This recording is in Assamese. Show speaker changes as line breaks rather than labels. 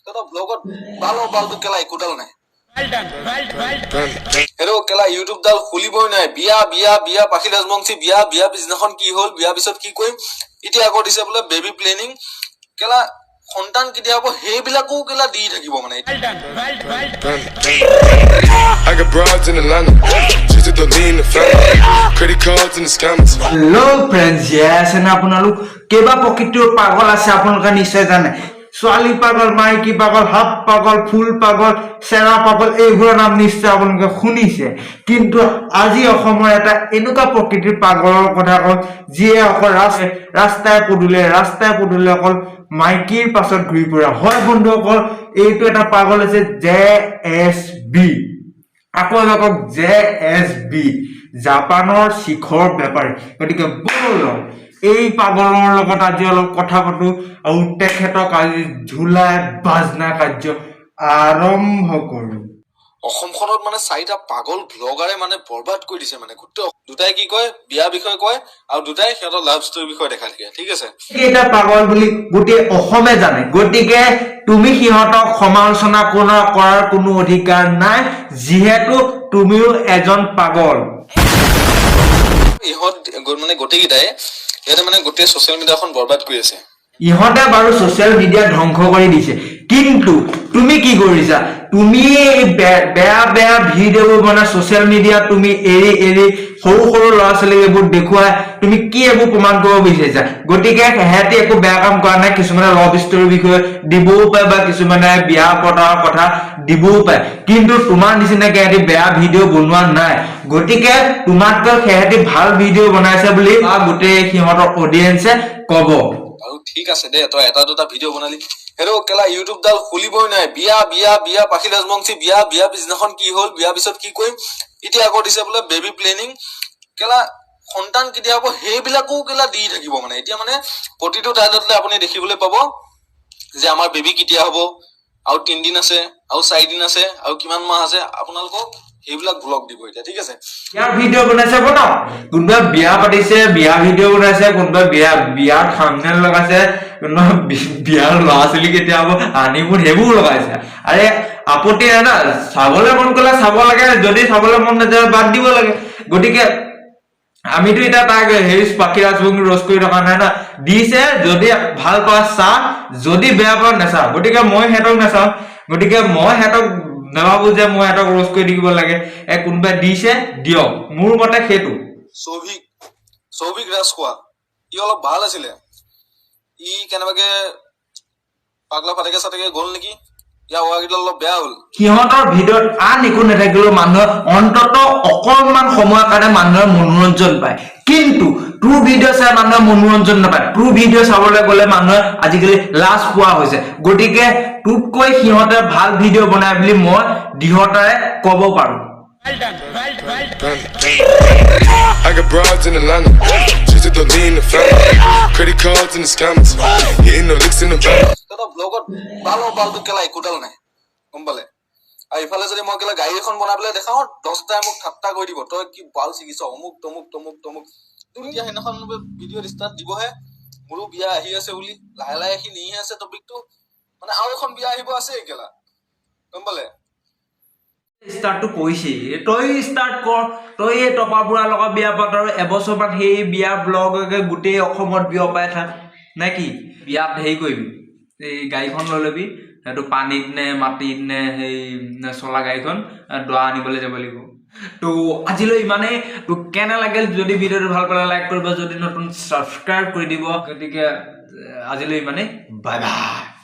তহঁতৰ ব্লগত বালটো কেলা একোডাল নাই
Well done.
হেৰো কেলা ইউটিউব ডাল খুলিবই নাই বিয়া বিয়া বিয়া পাখি ৰাজবংশী বিয়া বিয়া পিছদিনাখন কি হ'ল বিয়া পিছত কি কৰিম এতিয়া আকৌ দিছে বোলে বেবী প্লেনিং কেলা সন্তান কেতিয়া হ'ব সেইবিলাকো কেলা দি থাকিব মানে
Well done.
I got broads in Atlanta, just to lean the family, credit cards and the scammers.
Hello friends, yes, and আপোনালোক কেবা প্ৰকৃতিৰ পাগল আছে আপোনালোকে নিশ্চয় জানে ছোৱালী পাগল মাইকী পাগল হাফ পাগল ফুল পাগল চেৰা পাগল এইবোৰৰ নাম নিশ্চয় আপোনালোকে শুনিছে কিন্তু আজি অসমৰ এটা এনেকুৱা প্ৰকৃতিৰ পাগলৰ কথা কওঁ যিয়ে অকল ৰাস্তাই পদূলিয়ে অকল মাইকীৰ পাছত ঘূৰি ফুৰা হয় বন্ধুসকল এইটো এটা পাগল আছে JSB আকৌ একক JSB জাপানৰ শিখৰ বেপাৰী গতিকে বলক এই পাগলৰ লগত আজি অলপ কথা পাতো আৰু তেখেতক আজি ঝুলাই বাজনা কাৰ্য আৰম্ভ কৰো
অসমখনত মানে চাৰিটা পাগল ব্লগাৰে মানে বৰবাদ কৰি দিছে মানে গোটেই দুটাই কি কয় বিয়া বিষয়ে কয় আৰু দুটাই সিহঁতৰ লাভ ষ্টৰী বিষয়ে দেখা দিয়ে ঠিক আছে
এটা পাগল বুলি গোটেই অসমে জানে গতিকে তুমি সিহঁতক সমালোচনা কৰাৰ কোনো অধিকাৰ নাই যিহেতু তুমিও এজন পাগল
ইহঁত মানে গোটেইকেইটাই ইয়াতে মানে গোটেই ছ'চিয়েল মিডিয়াখন বৰবাদ কৰি আছে
ইহঁতে বাৰু ছ'চিয়েল মিডিয়া ধ্বংস কৰি দিছে কিন্তু তুমি কি কৰিছা তুমি বেয়া ভিডিঅ'বোৰ বনাই ছ'চিয়েল মিডিয়া তুমি এৰি সৰু ল'ৰা ছোৱালীক এইবোৰ দেখুৱাই তুমি কি এইবোৰ প্ৰমাণ কৰিব বিচাৰিছা গতিকে সিহঁতে একো বেয়া কাম কৰা নাই কিছুমানে লাভ ষ্টৰীৰ বিষয়ে দিবও পাৰে বা কিছুমানে বিয়া পতাৰ কথা দিবও পাৰে কিন্তু তোমাৰ নিচিনাকে সিহঁতে বেয়া ভিডিঅ' বনোৱা নাই গতিকে তোমাতকৈ সিহঁতে ভাল ভিডিঅ' বনাইছে বুলি গোটেই সিহঁতৰ অডিয়েন্সে ক'ব
আৰু ঠিক আছে দে তই এটা দুটা ভিডিঅ' বনালি হেৰো কেলা ইউটিউব ডাল খুলিবই নাই বিয়া বিয়া বিয়া পাখি ৰাজবংশী বিয়া বিয়া পিছদিনাখন কি হ'ল বিয়া পিছত কি কৰিম এতিয়া আকৌ দিছে বোলে বেবী প্লেনিং কেলা সন্তান কেতিয়া হ'ব সেইবিলাকো কেলা দি থাকিব মানে এতিয়া মানে প্ৰতিটো টাইটলতে আপুনি দেখিবলৈ পাব যে আমাৰ বেবী কেতিয়া হ'ব আৰু 3 দিন আছে আৰু 4 দিন আছে আৰু কিমান মাহ আছে আপোনালোকক সেইবিলাক ব্লগ দিব এতিয়া ঠিক আছে
ইয়াৰ ভিডিঅ' বনাইছে বনাও কোনোবা বিয়া পাতিছে বিয়া ভিডিঅ' বনাইছে কোনোবা বিয়াৰ থাম্বনেল লগাইছে কোনোবা বিয়াৰ ল'ৰা ছোৱালী কেতিয়া হ'ব আনিবোৰ সেইবোৰ লগাইছে আৰে আপত্তি নাই না চাবলৈ মন গ'লে চাব লাগে যদি চাবলৈ মন নাযায় বাদ দিব লাগে গতিকে আমিতো এতিয়া তাক পাখি ৰাজবংশী ৰ'জ কৰি থকা নাই না দিছে যদি ভাল পোৱা চা যদি বেয়া পোৱা নাচা গতিকে মই সিহঁতক নাচাওঁ গতিকে মই সিহঁতক নাভাবো যে মই সিহঁতক ৰ'জ কৰি দিব লাগে কোনোবাই দিছে দিয়ক মোৰ মতে সেইটো
সৌভিক ৰাজখোৱা ই অলপ ভাল আছিলে ই কেনেবাকে পাগলা ফাটেকে চাটেকে গ'ল নেকি ইয়াৰ হোৱাকেইটা অলপ বেয়া হ'ল
সিহঁতৰ ভিডিঅ'ত আন একো নাথাকিলেও মানুহে অন্তত অকণমান সময়ৰ কাৰণে মানুহে মনোৰঞ্জন পায় কিন্তু ট্ৰু ভিডিঅ' চাই মানুহে মনোৰঞ্জন নাপায় ট্ৰু ভিডিঅ' চাবলৈ গ'লে মানুহে আজিকালি লাজ পোৱা হৈছে গতিকে তোতকৈ সিহঁতে ভাল ভিডিঅ' বনায় বুলি মই দৃঢ়তাৰে ক'ব পাৰো
Well done.
I got broads in Atlanta, just to lean the family, credit cards and the scammers, hitting no licks in the bank.
তহঁতৰ ব্লগত বালটো কেলা একোডাল নাই গম পালে আৰু ইফালে যদি মই কেলা গাড়ী এখন বনাই পেলাই দেখাওঁ 10টাই মোক ঠাট্টা কৰি দিব তই কি বাল ছিগিছ অমুক তমুক তুমি এতিয়া সেইদিনাখন ভিডিঅ' ষ্টাৰ্ট দিবহে মোৰো বিয়া আহি আছে বুলি লাহে লাহে সি নিহে আছে টপিকটো মানে আৰু এখন বিয়া আহিব আছে কেলা গম পালে
ষ্টাৰ্টটো কৰিছেই তই ষ্টাৰ্ট কৰ তই এই টপা বুঢ়াৰ লগত বিয়া পাত আৰু এবছৰমান সেই বিয়া ব্লগকে গোটেই অসমত বিয়পাই থাক নে কি বিয়াত হেৰি কৰিবি এই গাড়ীখন লৈ ল'বি সেইটো পানীত নে মাটিত নে সেই চলা গাড়ীখন দৰা আনিবলৈ যাব লাগিব তো আজিলৈ ইমানেই তো কেনে লাগিল যদি ভিডিঅ'টো ভাল পালে লাইক কৰিব যদি নতুন ছাবস্ক্ৰাইব কৰি দিব গতিকে আজিলৈ ইমানেই বাই বাই